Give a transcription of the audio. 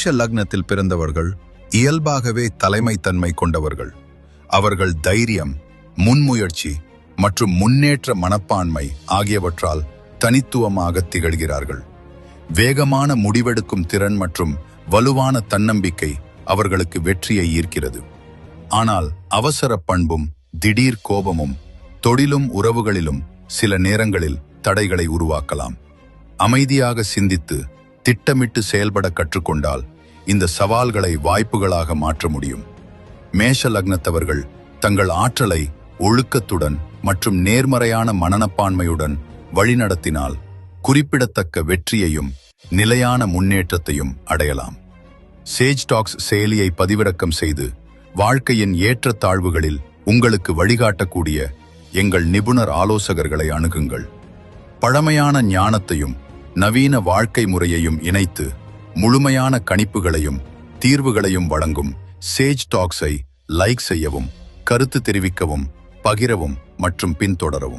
மேஷ லக்னத்தில் பிறந்தவர்கள் இயல்பாகவே தலைமைத்தன்மை கொண்டவர்கள். அவர்கள் தைரியம், முன்முயற்சி மற்றும் முன்னேற்ற மனப்பான்மை ஆகியவற்றால் தனித்துவமாக திகழ்கிறார்கள். வேகமான முடிவெடுக்கும் திறன் மற்றும் வலுவான தன்னம்பிக்கை அவர்களுக்கு வெற்றியை ஈர்க்கிறது. ஆனால் அவசர பண்பும் திடீர் கோபமும் தொழிலும் உறவுகளிலும் சில நேரங்களில் தடைகளை உருவாக்கலாம். அமைதியாக சிந்தித்து திட்டமிட்டு செயல்பட கற்றுக்கொண்டால் இந்த சவால்களை வாய்ப்புகளாக மாற்ற முடியும். மேஷ லக்னத்தவர்கள் தங்கள் ஆற்றலை ஒழுக்கத்துடன் மற்றும் நேர்மறையான மனப்பான்மையுடன் வழிநடத்தினால் குறிப்பிடத்தக்க வெற்றியையும் நிலையான முன்னேற்றத்தையும் அடையலாம். சேஜ் டாக்ஸ் செயலியை பதிவிறக்கம் செய்து வாழ்க்கையின் ஏற்றத்தாழ்வுகளில் உங்களுக்கு வழிகாட்டக்கூடிய எங்கள் நிபுணர் ஆலோசகர்களை அணுகுங்கள். பழமையான ஞானத்தையும் நவீன வாழ்க்கை முறையையும் இணைத்து முழுமையான கணிப்புகளையும் தீர்வுகளையும் வழங்கும் சேஜ் டாக்ஸை லைக் செய்யவும், கருத்து தெரிவிக்கவும், பகிரவும் மற்றும் பின்தொடரவும்.